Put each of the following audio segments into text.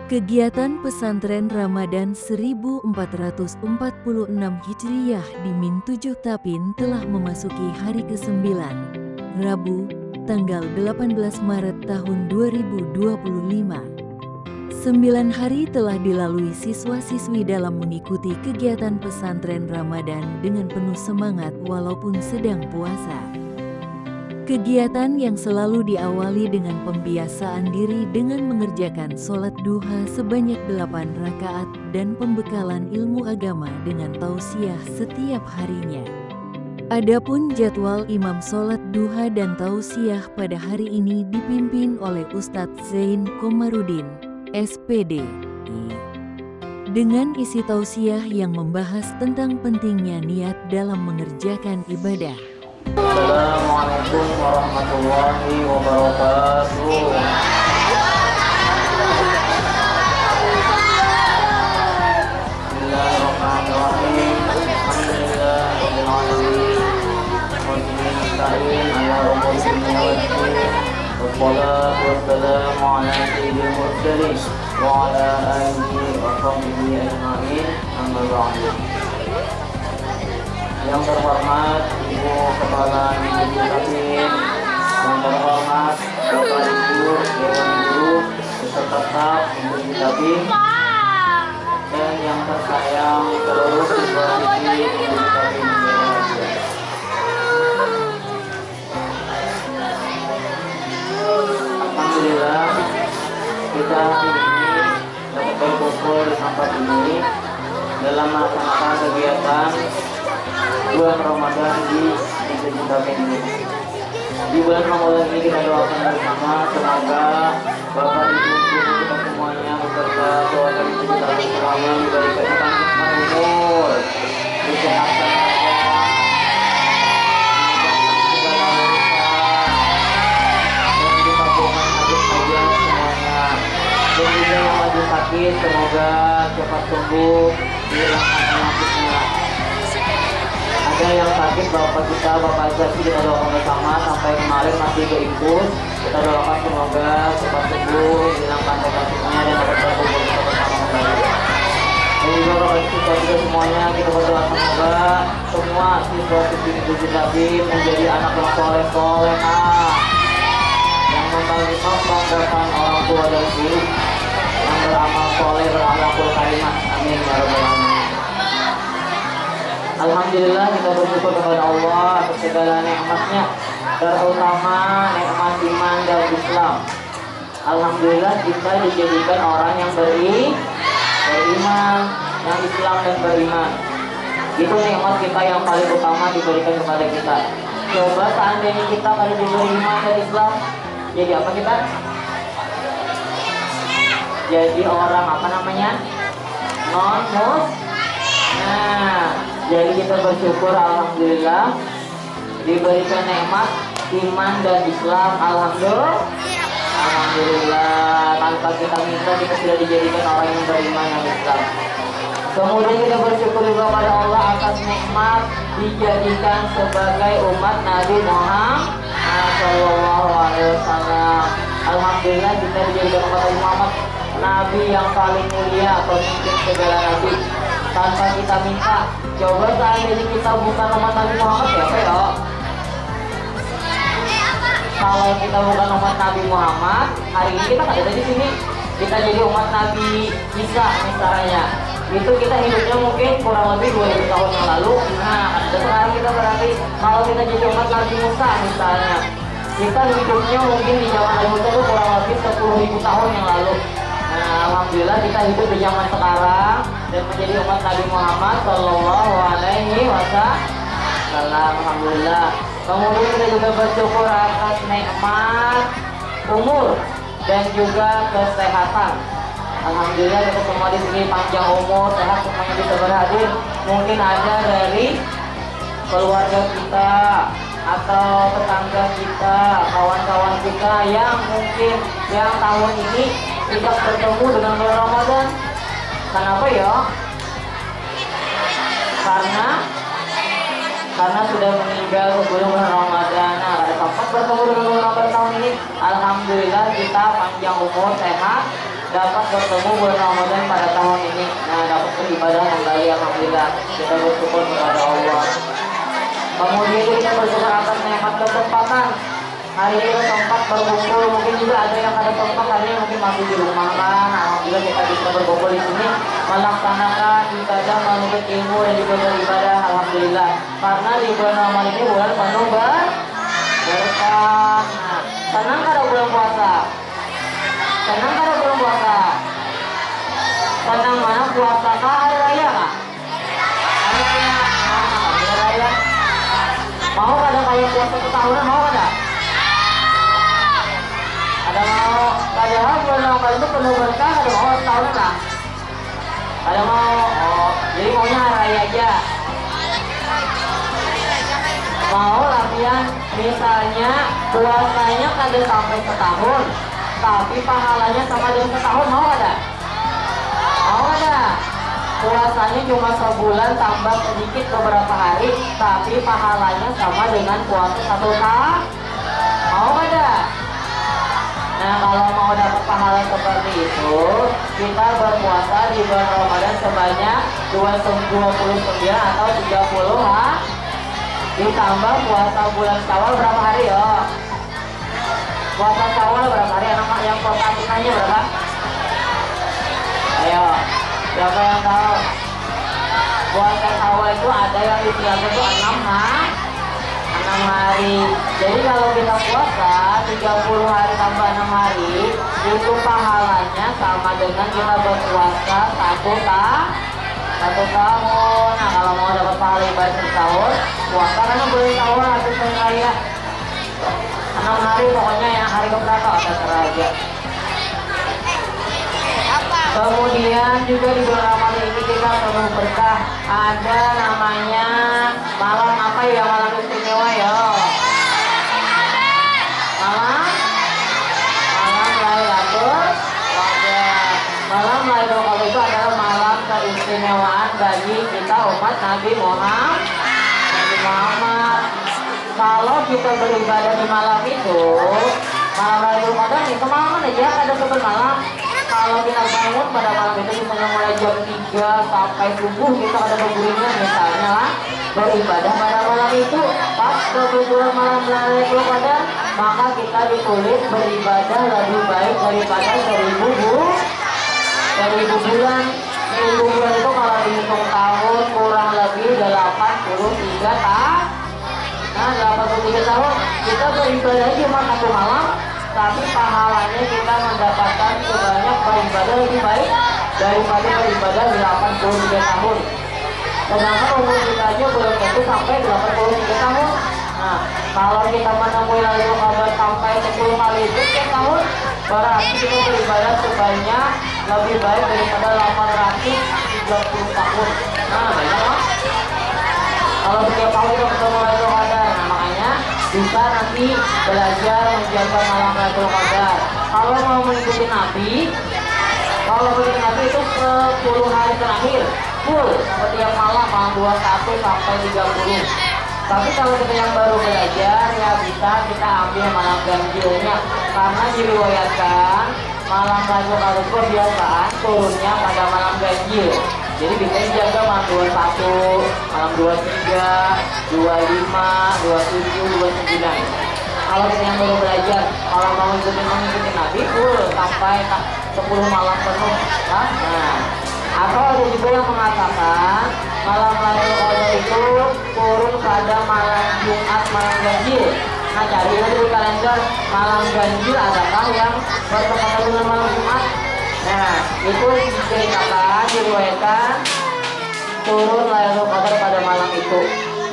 Kegiatan pesantren Ramadan 1446 Hijriyah di Min 7 Tapin telah memasuki hari ke-9, Rabu, tanggal 18 Maret tahun 2025. 9 hari telah dilalui siswa-siswi dalam mengikuti kegiatan pesantren Ramadan dengan penuh semangat walaupun sedang puasa. Kegiatan yang selalu diawali dengan pembiasaan diri dengan mengerjakan sholat duha sebanyak 8 rakaat dan pembekalan ilmu agama dengan tausiah setiap harinya. Adapun jadwal imam sholat duha dan tausiah pada hari ini dipimpin oleh Ustadz Zain Komarudin, SPD. Dengan isi tausiah yang membahas tentang pentingnya niat dalam mengerjakan ibadah. Assalamualaikum warahmatullahi wabarakatuh. Bismillahirrahmanirrahim. Alhamdulillahirabbil alamin. Wassalatu wassalamu ala sayyidil mursalin wa ala alihi wa sahbihi ajma'in. Amma ba'du. Yang terhormat Ibu Kepala Divisi Tapin, yang terhormat Bapak Ibu Dewan Guru beserta staf Divisi Tapin, dan yang tersayang seluruh siswa-siswi Divisi Tapin Indonesia. Alhamdulillah kita hari ini dapat berkumpul di tempat ini dalam melaksanakan kegiatan bulan Ramadan di Divisi Tapin ini. Di bulan Ramadan ini kita doakan bersama semoga Bapak Ibu guru kita semuanya beserta keluarga Divisi Tapin selama diberikan panjang umur, kesehatan dan dikabulkan hajat-hajat semuanya. Dan juga yang lagi sakit semoga cepat sembuh, dihilangkan penyakitnya. Ada yang sakit bapak kita, Bapak Zaki, kita doakan bersama sampai kemarin masih keimpus. Kita doakan semoga cepat sembuh, hilangkan penyakitnya dan dapat berkumpul kita bersama kembali. Dan juga bapak siswa kita semuanya kita berdoa semoga semua siswa-siswi Divisi Tapin menjadi anak yang soleh-solehah, yang membanggakan orang tua dan guru, yang beramal soleh, berakhlakul karimah. Amin ya rabbal alamin. Alhamdulillah kita bersyukur kepada Allah atas segala nikmatnya, terutama nikmat iman dan Islam. Alhamdulillah kita dijadikan orang yang beriman, yang Islam dan beriman. Itu nikmat kita yang paling utama diberikan kepada kita. Coba seandainya kita kalau diberi iman dan Islam, jadi apa kita? Jadi orang apa namanya? Non-muslim. Nah, jadi kita bersyukur alhamdulillah diberikan nikmat iman dan Islam. Alhamdulillah tanpa kita minta kita sudah dijadikan orang yang beriman dan Islam. Kemudian kita bersyukur juga kepada Allah atas nikmat dijadikan sebagai umat Nabi Muhammad SAW. Alhamdulillah kita dijadikan umat Nabi Muhammad, Nabi yang paling mulia, pemimpin segala nabi. Tanpa kita minta, coba seandainya kita bukan umat Nabi Muhammad ya Pak ya? Kalau kita bukan umat Nabi Muhammad, hari ini kita nggak ada di sini. Kita jadi umat Nabi Isa misalnya. Itu kita hidupnya mungkin kurang lebih 2000 tahun yang lalu. Nah, sekarang kita berarti kalau kita jadi umat Nabi Musa misalnya, kita hidupnya mungkin di zaman Nabi Musa itu kurang lebih 10.000 tahun yang lalu. Nah, alhamdulillah kita hidup di zaman sekarang dan menjadi umat Nabi Muhammad Sallallahu Alaihi Wasallam. Alhamdulillah. Kemudian kita juga bersyukur atas nikmat umur dan juga kesehatan. Alhamdulillah kita semua di sini panjang umur, sehat, semuanya bisa berhadir. Mungkin ada dari keluarga kita atau tetangga kita, kawan-kawan kita yang mungkin yang tahun ini tidak bertemu dengan bulan Ramadan. Kenapa ya? Karena sudah meninggal sebelum bulan Ramadan. Nah, ada sempat bertemu dengan bulan Ramadan tahun ini. Alhamdulillah kita panjang umur, sehat, dapat bertemu bulan Ramadan pada tahun ini. Nah, dapat beribadah kembali, alhamdulillah. Kita bersyukur kepada Allah. Kemudian kita bersyukur atas nikmat kesempatan. Hari ini tempat berkumpul, mungkin juga ada yang ada tempat hari ini mungkin masih di rumah kan. Alhamdulillah kita bisa berkumpul di sini melaksanakan ibadah, menuntut ilmu dan juga beribadah. Alhamdulillah. Karena di bulan Ramadan ini bulan penuh berkah. Nah, senang kada bulan puasa? Senang kada bulan puasa? Senang mana puasa kah hari raya kah? Hari raya. Hari raya. Mau kada kayak puasa setahunan, mau kada? Ada mau? Padahal bulan Ramadan itu penuh berkah, ada mau setahunan kah? Ada mau? Oh, jadi maunya hari raya aja. Mau latihan, misalnya puasanya kada sampai setahun, tapi pahalanya sama dengan setahun, mau ada? Mau ada? Puasanya cuma sebulan tambah sedikit beberapa hari, tapi pahalanya sama dengan puasa 1 tahun, mau ada? Nah, kalau mau dapat pahala seperti itu, kita berpuasa di bulan Ramadan sebanyak 29 atau 30 hari. Ditambah puasa bulan Syawal berapa hari ya? Puasa Syawal berapa hari? Anak yang pertandingannya berapa? Ayo, siapa yang tahu? Puasa Syawal itu ada yang istilahnya itu 6 hari. Jadi kalau kita puasa 30 hari tambah 6 hari, itu pahalanya sama dengan kita berpuasa 1 tahun. Nah, kalau mau dapat pahala ibadah setahun, puasa karena bulan Syawal atau hari raya 6 hari, pokoknya yang hari keberapa terserah aja. Kemudian juga di bulan Ramadan ini kita penuh berkah. Ada namanya malam apa ya, malam istimewa ya? Malam Lailatul Qadar. Malam Lailatul Qadar itu adalah malam keistimewaan bagi kita umat Nabi Muhammad. Kalau kita beribadah di malam itu, malam Lailatul Qadar nih, kemalaman aja ada sebelum malam. Kalau kita bangun pada malam itu misalnya mulai jam 3 sampai subuh, kita ada berguringan misalnya lah, beribadah pada malam itu. Pas kebetulan malam Lailatul Qadar, maka kita ditulis beribadah lebih baik daripada 1000 bulan. 1000 bulan itu kalau dihitung tahun kurang lebih 83 tahun. Nah, 83 tahun kita beribadah cuma 1 malam, tapi pahalanya kita mendapatkan sebanyak beribadah lebih baik daripada beribadah 83 tahun. Sedangkan umur kita aja belum tentu sampai 83 tahun. Nah, kalau kita menemui Lailatul Qadar sampai 10 kali itu setiap tahun, berarti kita beribadah sebanyak lebih baik daripada 830 tahun. Nah, banyak lah. Kalau setiap tahun kita ketemu Lailatul Qadar, nah makanya bisa nanti belajar menjaga malam Lailatul Qadar. Kalau mau mengikuti Nabi, itu 10 hari terakhir full setiap malam 21 sampai 30. Tapi kalau kita yang baru belajar ya bisa kita ambil malam ganjilnya, karena diriwayatkan malam Lailatul Qadar itu kebiasaan turunnya pada malam ganjil. Jadi bisa dijaga malam 21, malam 23, 25, 27, 29. Kalau kita yang baru belajar, kalau mau mengikuti Nabi full sampai 10 malam penuh. Nah, atau ada juga yang mengatakan malam Lailatul Qadar itu turun pada malam Jumat, malam ganjil. Nah, cari aja di kalender malam ganjil adakah yang bertepatan dengan malam Jumat. Nah, itu diceritakan, diriwayatkan turun Lailatul Qadar pada malam itu.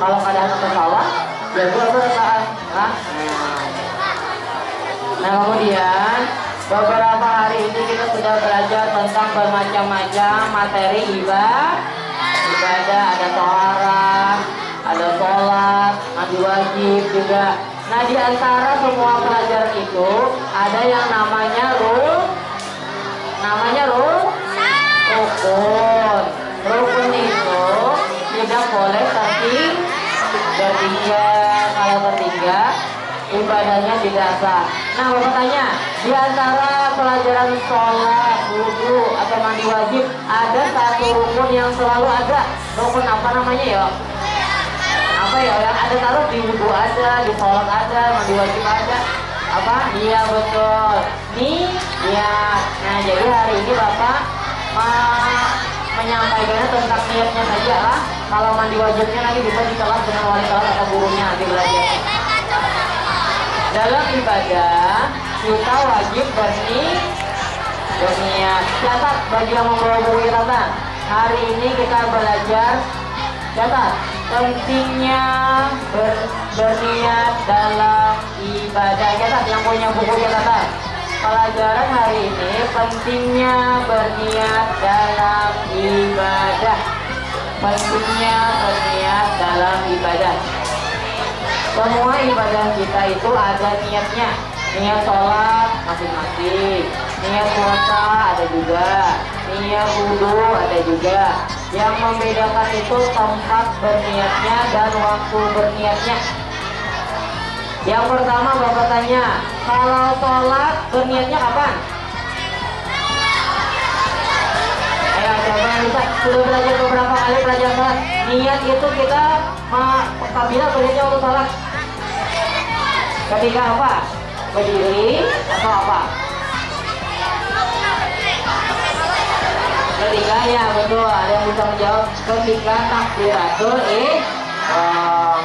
Kalau keadaan salah, ya itu perasaan. Nah, kemudian beberapa hari ini kita sudah belajar tentang bermacam-macam materi ibadah, ada toharat, ada sholat, mandi wajib juga. Nah, di antara semua pelajaran itu ada yang namanya rukun. Rukun itu tidak boleh tertinggal. Kalau tertinggal, ibadahnya tidak sah. Nah, Bapak tanya, di antara pelajaran sholat, mandi wajib ada satu rukun yang selalu ada. Rukun apa namanya ya? Apa ya? Yang ada taruh di wudhu ada, di sholat ada, mandi wajib ada. Apa? Iya betul. Niat. Nah jadi hari ini Bapak menyampaikannya tentang niatnya saja lah. Kalau mandi wajibnya nanti bisa dikelas dengan wali kelas atau gurunya nanti belajar. Dalam ibadah kita wajib berniat. Catat bagi yang membawa buku catatan. Hari ini kita belajar catat pentingnya berniat dalam ibadah. Catat yang punya buku catatan. Pelajaran hari ini pentingnya berniat dalam ibadah. Pentingnya berniat dalam ibadah. Semua ibadah kita itu ada niatnya. Niat sholat masing-masing, niat puasa ada juga, niat wudhu ada juga. Yang membedakan itu tempat berniatnya dan waktu berniatnya. Yang pertama Bapak tanya, kalau sholat berniatnya kapan? Ayo siapa yang bisa? Sudah belajar beberapa kali belajar sholat. Niat itu kita apabila berniatnya waktu sholat. Ketika apa? Berdiri atau apa? Ketika ya betul, ada yang bisa menjawab ketika takbiratul ihram.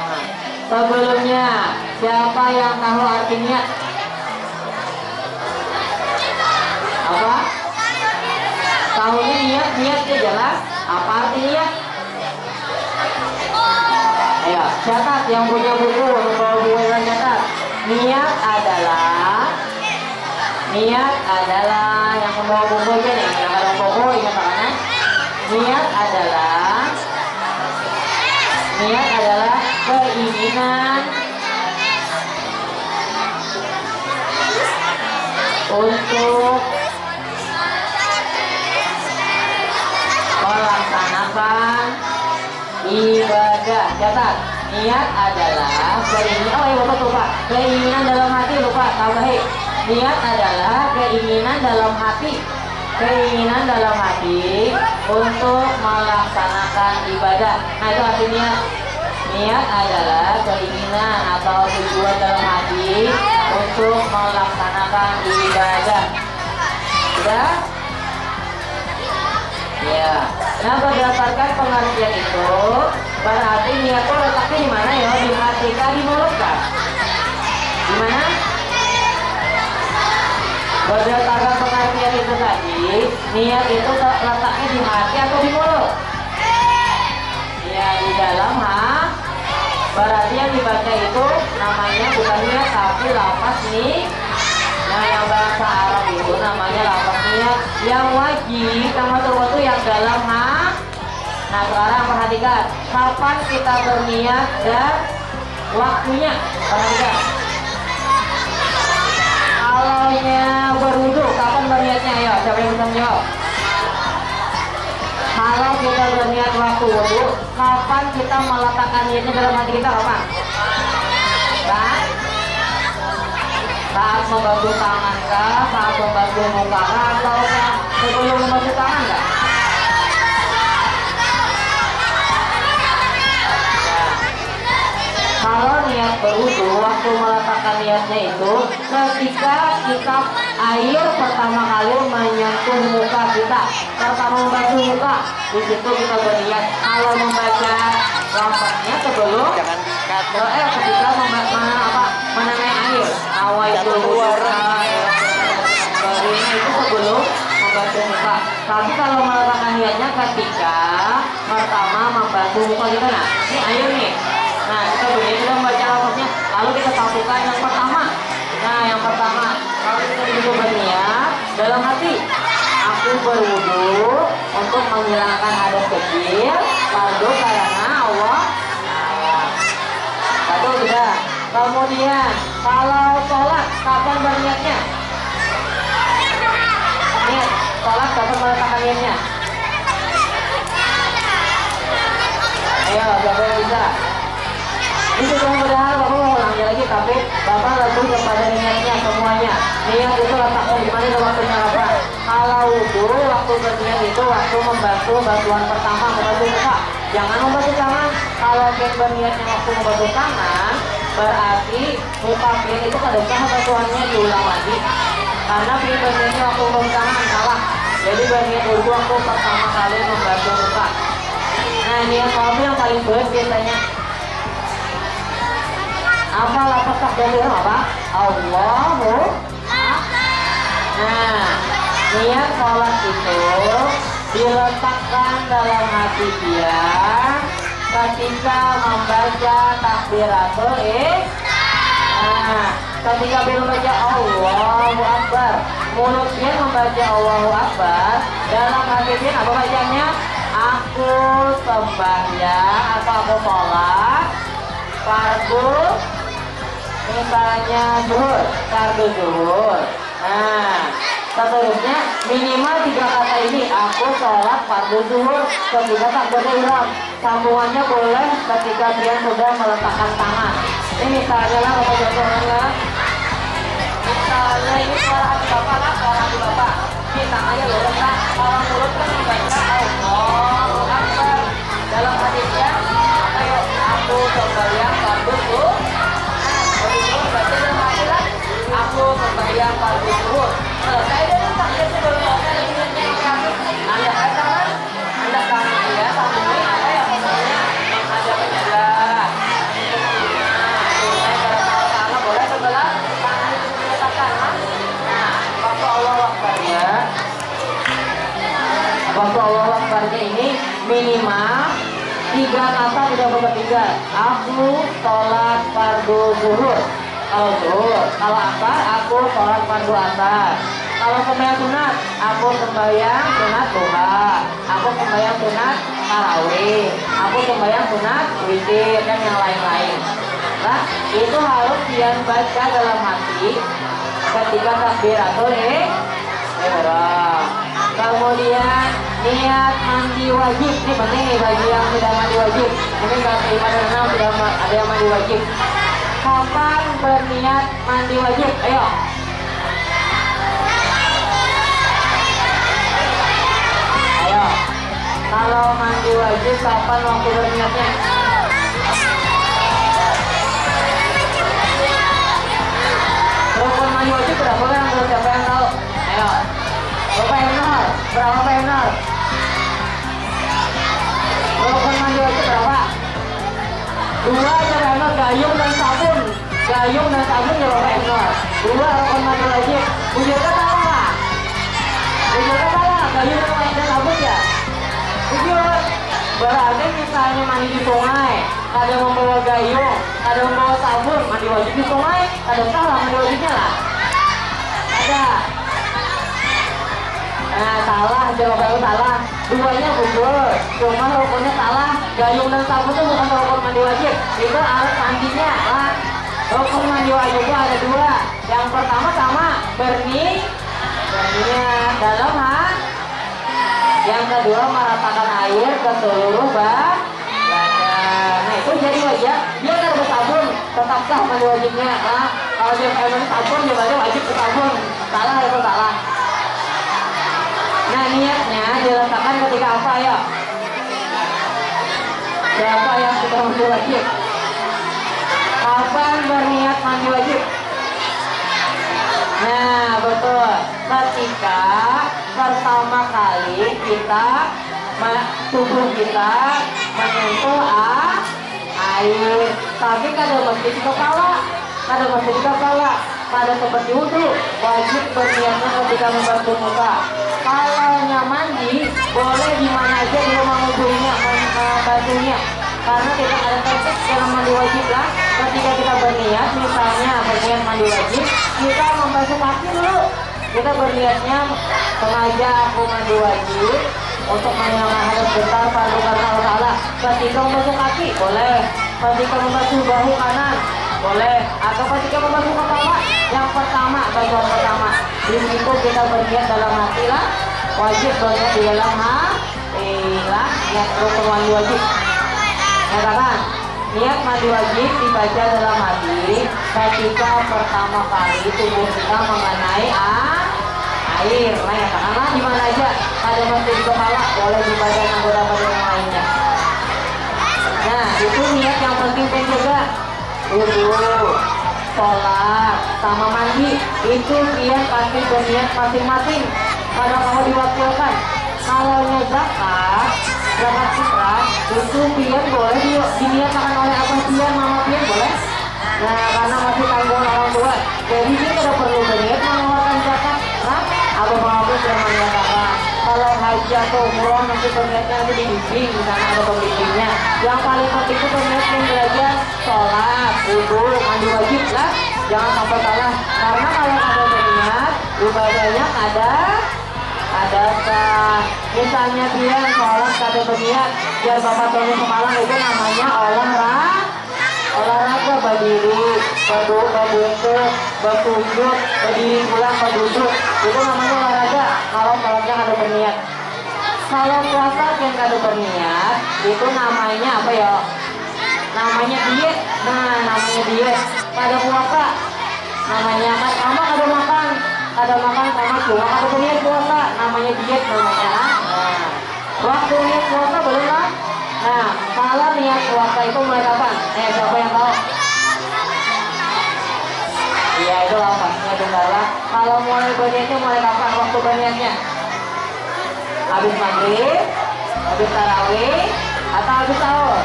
Sebelumnya siapa yang tahu artinya? Apa? Tahunya niat itu jelas. Apa artinya? Ayo catat yang punya buku, kalau buku yang catat. Niat adalah yang membawa buku aja nih, yang ada buku ingat tangannya. Niat adalah keinginan untuk melaksanakan ibadah. Catat, niat adalah keinginan. Oh iya Bapak lupa, keinginan dalam hati lupa. Tambahin, niat adalah keinginan dalam hati. Keinginan dalam hati untuk melaksanakan ibadah. Nah itu artinya niat adalah keinginan atau tujuan dalam hati untuk melaksanakan ibadah. Sudah? Ya. Nah berdasarkan pengertian itu berarti niat itu letaknya di mana ya? Di hati kah, di mulut kah? Di mana? Berdasarkan pengertian itu tadi, niat itu letaknya di hati atau di mulut? Ya di dalam berarti yang dibaca itu namanya bukan niat tapi lafaz nih. Nah yang bahasa Arab itu namanya lafaz niat. Yang wajib sama waktu yang dalam Nah sekarang perhatikan kapan kita berniat dan waktunya. Perhatikan. Kalau berwudu kapan berniatnya? Ayo siapa yang bisa menjawab? Kalau kita berniat waktu wudu, kapan kita meletakkan niatnya dalam hati kita? Kapan? Saat membantu tangan kah? Saat membantu muka kah? Atau sebelum membantu tangan kah? Kalau niat berwudu, waktu meletakkan niatnya itu ketika kita air pertama kali menyentuh muka kita, pertama membantu muka, di situ kita berniat. Kalau membaca lafaznya sebelum ketika menenai air, awal itu kering itu sebelum membantu muka. Tapi kalau meletakkan niatnya ketika pertama membantu muka kita, nah ini air nih. Nah kita begini, kita membaca lafaznya, lalu kita satukan yang pertama. Nah yang pertama, kalau kita dulu berniat dalam hati, aku berwudu untuk menghilangkan hadas kecil, lalu karena Allah. Satu sudah. Kemudian kalau sholat kapan berniatnya? Niat sholat kapan meletakkan niatnya? Ayo siapa yang bisa? Itu mudah-mudahan Bapak mau ulangnya lagi, tapi Bapak lebih kepada niatnya semuanya. Niat itu letaknya di mana, waktunya apa? Kalau wudhu, waktu berniat itu waktu membantu bantuan pertama membantu muka. Jangan membantu tangan. Kalau kalian berniatnya waktu membantu tangan, berarti muka kalian itu kadang-kadang bantuannya diulang lagi. Karena kalian berniatnya waktu membantu tangan salah. Jadi berniat wudhu waktu pertama kali membantu muka. Nah niat sholat yang paling berat biasanya. Apa lapas takbir apa? Allahu. Nah, niat sholat itu diletakkan dalam hati dia ketika membaca takbiratul Nah, ketika dia membaca Allahu Akbar, mulut dia membaca Allahu Akbar, dalam hati dia apa bacanya? Aku sembahyang atau aku sholat fardu, misalnya zuhur, fardu zuhur. Nah, seterusnya minimal 3 kata ini, aku sholat fardu zuhur ketika takbiratul ihram. Sambungannya boleh ketika dia sudah meletakkan tangan. Ini misalnya lah, bapak contohnya. Misalnya ini suara hati bapak lah, suara hati bapak. Ini tangannya lurus lah, kalau mulut kan membaca Allahu Akbar. Dalam hadisnya, ayo aku sembahyang fardu zuhur. Nah, baca dalam hati lah, aku sembahyang fardu zuhur. Selesai dengan takbirnya baru selesai dengan yang Anda katakan, Anda kangen ya, sambungnya apa ya maksudnya menghadap kiblat. Tunai karena boleh sebelah tangan itu diletakkan. Nah, waktu Allahu Akbarnya, waktu Allahu Akbarnya ini minimal 3 kata tidak berketiga. Aku sholat fardu zuhur. Kalau zuhur, kalau asar, aku sholat fardu asar. Kalau sembahyang sunat, aku sembahyang sunat duha. Aku sembahyang sunat tarawih. Aku sembahyang sunat witir dan yang lain-lain. Nah, itu harus dia baca dalam hati ketika takbiratul ihram. Kemudian niat mandi wajib. Ini penting nih bagi yang sudah mandi wajib. Ini kalau ibadah enam sudah ada yang mandi wajib. Kapan berniat mandi wajib? Ayo. Ayo. Kalau mandi wajib kapan waktu berniatnya? Rukun mandi wajib berapa kan? Siapa yang tahu? Ayo. Berapa benar? Berapa benar? Rukun mandi wajib berapa? 2 aja benar, gayung dan sabun. Gayung dan sabun ya Bapak benar. 2 rukun mandi wajib. Bujurkan salah. Bujurkan salah. Gayung dan sabun ya. Bujur. Berarti misalnya mandi di sungai, ada membawa gayung, ada membawa sabun, mandi wajib di sungai, ada salah mandi wajibnya lah. Ada. Nah, salah, jawabannya salah. 2-nya bujur, cuma rukunnya salah. Gayung dan sabun itu bukan rukun mandi wajib, itu alat mandinya lah. Rukun mandi wajib itu ada 2. Yang pertama sama berniat dalam yang kedua meratakan air ke seluruh badan. Nah itu jadi wajib. Dia kan bersabun, tetap sah mandi wajibnya. Nah, kalau dia emang sabun dia berarti wajib bersabun. Salah itu salah. Nah niatnya diletakkan ketika apa ya? Siapa yang sudah mandi wajib? Kapan berniat mandi wajib? Nah betul, ketika pertama kali tubuh kita menyentuh air. Tapi kada mesti di kepala, pada seperti wudhu wajib berniatnya ketika membantu muka. Kalau mandi boleh di mana aja di rumah wudhunya membantunya, karena tidak ada tertib dalam mandi wajib lah. Ketika kita berniat, misalnya berniat mandi wajib, kita membasuh kaki dulu. Kita berniatnya sengaja aku mandi wajib untuk menyenangkan besar fardu karena Allah. Ketika membasuh kaki boleh, ketika membasuh bahu kanan boleh, atau ketika membasuh kepala yang pertama, bagian pertama. Di situ kita berniat dalam hati lah, wajib berniat di dalam hati lah, niat rukun mandi wajib. Katakan, niat mandi wajib dibaca dalam hati ketika pertama kali tubuh kita mengenai air. Nah, ya karena di mana aja ada masjid di kepala, boleh di badan anggota badan yang lainnya. Nah, itu niat yang penting juga. Wudu, sholat, sama mandi. Itu pian pasti berniat masing-masing. Pada kamu diwakilkan. Kalau zakat, zakat fitrah, itu pian boleh diniatkan oleh apa pian, mama pian boleh. Nah, karena masih tanggung orang tua, jadi dia tidak perlu berniat mengeluarkan zakat. Nah, abang mama sudah menyatakan. Kalau haji atau umroh nanti berniatnya nanti dibimbing, di sana ada pembimbingnya. Yang paling penting itu berniat yang belajar sholat, wudu, mandi wajib lah. Jangan sampai salah. Karena kalau ada berniat, ibadahnya ada sah. Misalnya dia sholat kada berniat, biar bapak Tony semalam itu namanya olahraga berdiri, berduduk, bersujud, berdiri pulang, berduduk. Itu namanya olahraga kalau sholatnya kada berniat. Kalau puasa yang kada berniat, itu namanya apa ya? Namanya diet. Nah, namanya diet. Pada puasa namanya kan sama kada makan sama cuma kada berniat puasa, namanya diet namanya. Nah, waktu niat puasa belum lah. Nah, kalau niat puasa itu mulai kapan? Siapa yang tahu? Iya, itu lapasnya bentar lah. Kalau mulai berniatnya mulai kapan? Waktu berniatnya? Habis maghrib, habis tarawih, atau habis sahur?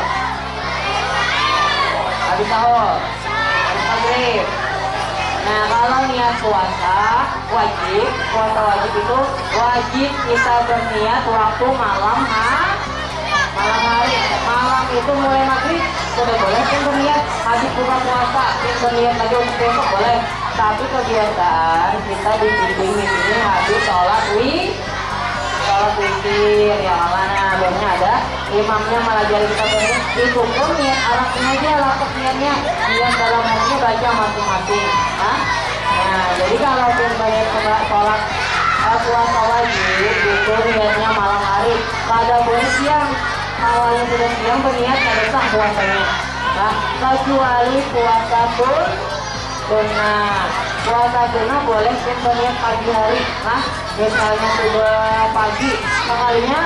Habis sahur, habis maghrib. Nah, kalau niat puasa wajib itu wajib kita berniat waktu malam hari. Malam itu mulai maghrib sudah boleh kan berniat, habis buka puasa yang berniat lagi untuk besok boleh. Tapi kebiasaan kita dibimbing di sini habis sholat witir ya mana biasanya ada imamnya malah jadi kita berniat itu pun niat Arabnya aja lapor niatnya, niat dalam hatinya baca masing-masing. Nah, jadi kalau berniat sholat puasa wajib itu niatnya malam hari. Pada boleh siang, awalnya sudah siang berniat ada sah puasanya. Nah, kecuali puasa sunnah. Puasa sunnah boleh berniat pagi hari. Nah, misalnya sudah pagi, sekalinya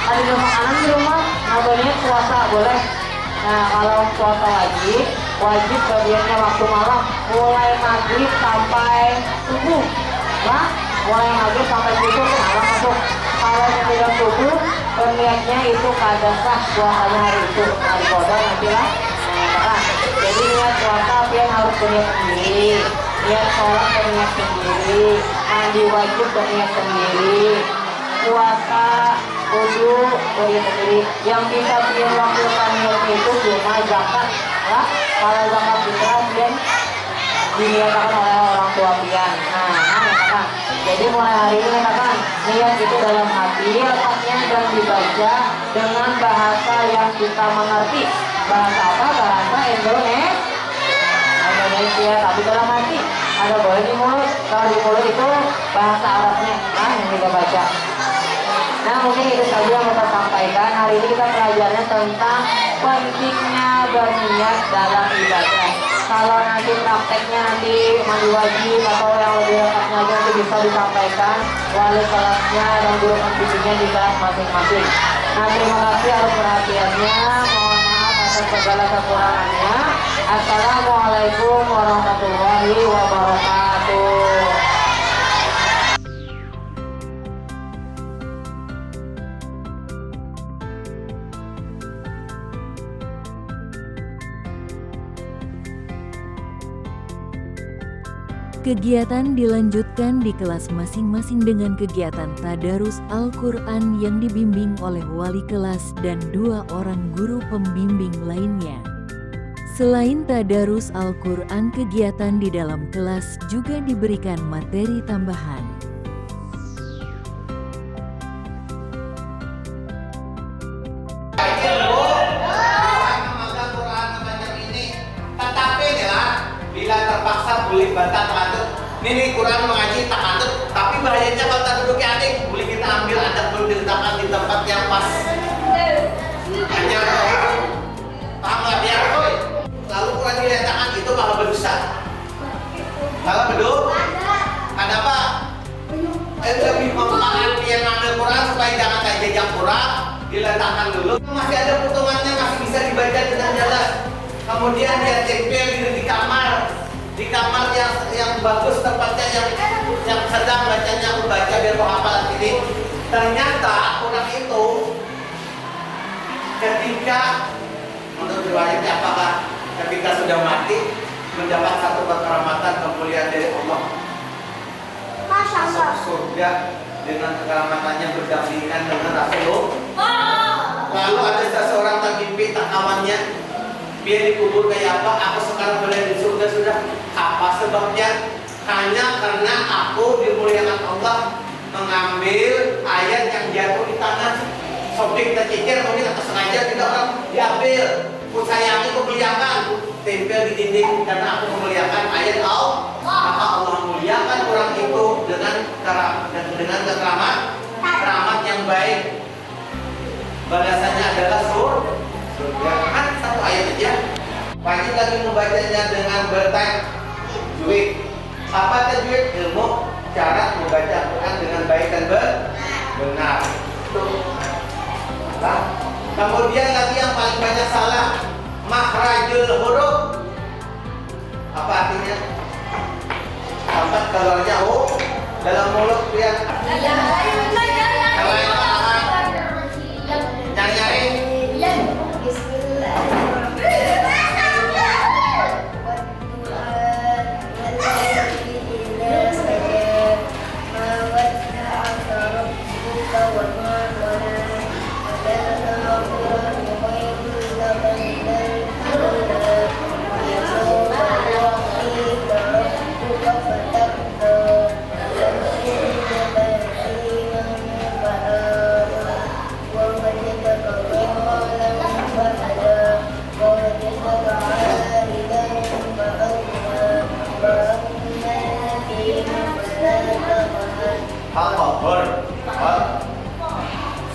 ada makanan di rumah, nah berniat puasa boleh. Nah, kalau puasa wajib berniatnya waktu malam, mulai maghrib sampai subuh. Nah, mulai maghrib sampai subuh masuk. Kalau sudah subuh, berniatnya itu kada sah puasanya hari itu. Hari kodok nanti lah. Nah, jadi niat puasa yang harus berniat sendiri, niat sholat berniat sendiri, mandi wajib berniat sendiri, puasa wudu berniat sendiri. Yang bisa biar wakilkan niat itu cuma zakat. Nah, kalau zakat fitrah dia diniatkan oleh orang tua pian. Nah, jadi mulai hari ini katakan niat itu dalam hati letaknya dan dibaca dengan bahasa yang kita mengerti. Bahasa apa? Bahasa Indonesia, tapi dalam hati ada boleh di mulut. Kalau di mulut itu bahasa Arabnya, yang kita baca. Nah, mungkin itu saja yang kita sampaikan. Hari ini kita belajarnya tentang pentingnya berniat dalam ibadah. Kalau nanti prakteknya nanti mandi wajib atau yang lebih lengkapnya lagi nanti bisa disampaikan wali kelasnya dan guru pembimbingnya di kelas masing-masing. Nah, terima kasih atas perhatiannya. Mohon maaf atas segala kekurangannya. Assalamualaikum warahmatullahi wabarakatuh. Kegiatan dilanjutkan di kelas masing-masing dengan kegiatan tadarus Al-Quran yang dibimbing oleh wali kelas dan 2 orang guru pembimbing lainnya. Selain tadarus Al-Quran, kegiatan di dalam kelas juga diberikan materi tambahan. Bantah takatut, ini Quran mengaji takatut, tapi bahayanya kalau tak duduknya adik, boleh kita ambil adab dulu diletakkan di tempat yang pas. Hanya paham nggak biar boy? Lalu Quran diletakkan itu malah berdosa. Malah beduk? Ada apa? lebih memahami yang ngambil Quran supaya jangan kayak jejak Quran diletakkan dulu. Masih ada potongannya, masih bisa dibaca dengan jelas. Kemudian dia tempel di kamar yang bagus tempatnya, yang sedang bacanya, aku baca biar kau hafal ini. Ternyata orang itu ketika menurut riwayatnya apakah ketika sudah mati mendapat satu kekeramatan kemuliaan dari Allah, masuk surga dengan kekeramatannya berdampingan dengan Rasulullah. Lalu ada seseorang tak mimpi tak kawannya, biar dikubur kayak apa, aku sekarang berada di surga sudah. Apa sebabnya? Hanya karena aku dimuliakan Allah mengambil ayat yang jatuh di tanah. Sobek tercicir mungkin atau sengaja tidak orang diambil. Ku sayangi, ku muliakan, tempel di dinding karena aku memuliakan ayat Allah. Maka Allah muliakan orang itu dengan keramat yang baik. Balasannya adalah surga. Kan satu ayat aja. Wajib lagi membacanya dengan bertajwid. Apa tajwid? Ilmu cara membaca Quran dengan baik dan benar. Kemudian lagi yang paling banyak salah, makhrajul huruf. Apa artinya? Sampai keluarnya dalam mulut dia. Nyari.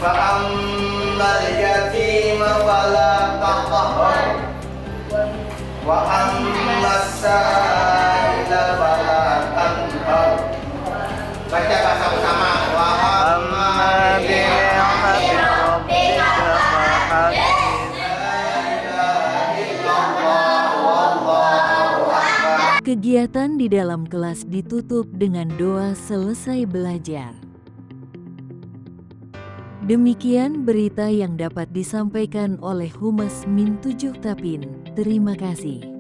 Fa'ammal yatima fala taqhar wa ammas sa'ila fala tanhar. Baca bersama-sama. Wa amma bi'ahmati rabbika fahaddith. Kegiatan di dalam kelas ditutup dengan doa selesai belajar. Demikian berita yang dapat disampaikan oleh Humas Min 7 Tapin. Terima kasih.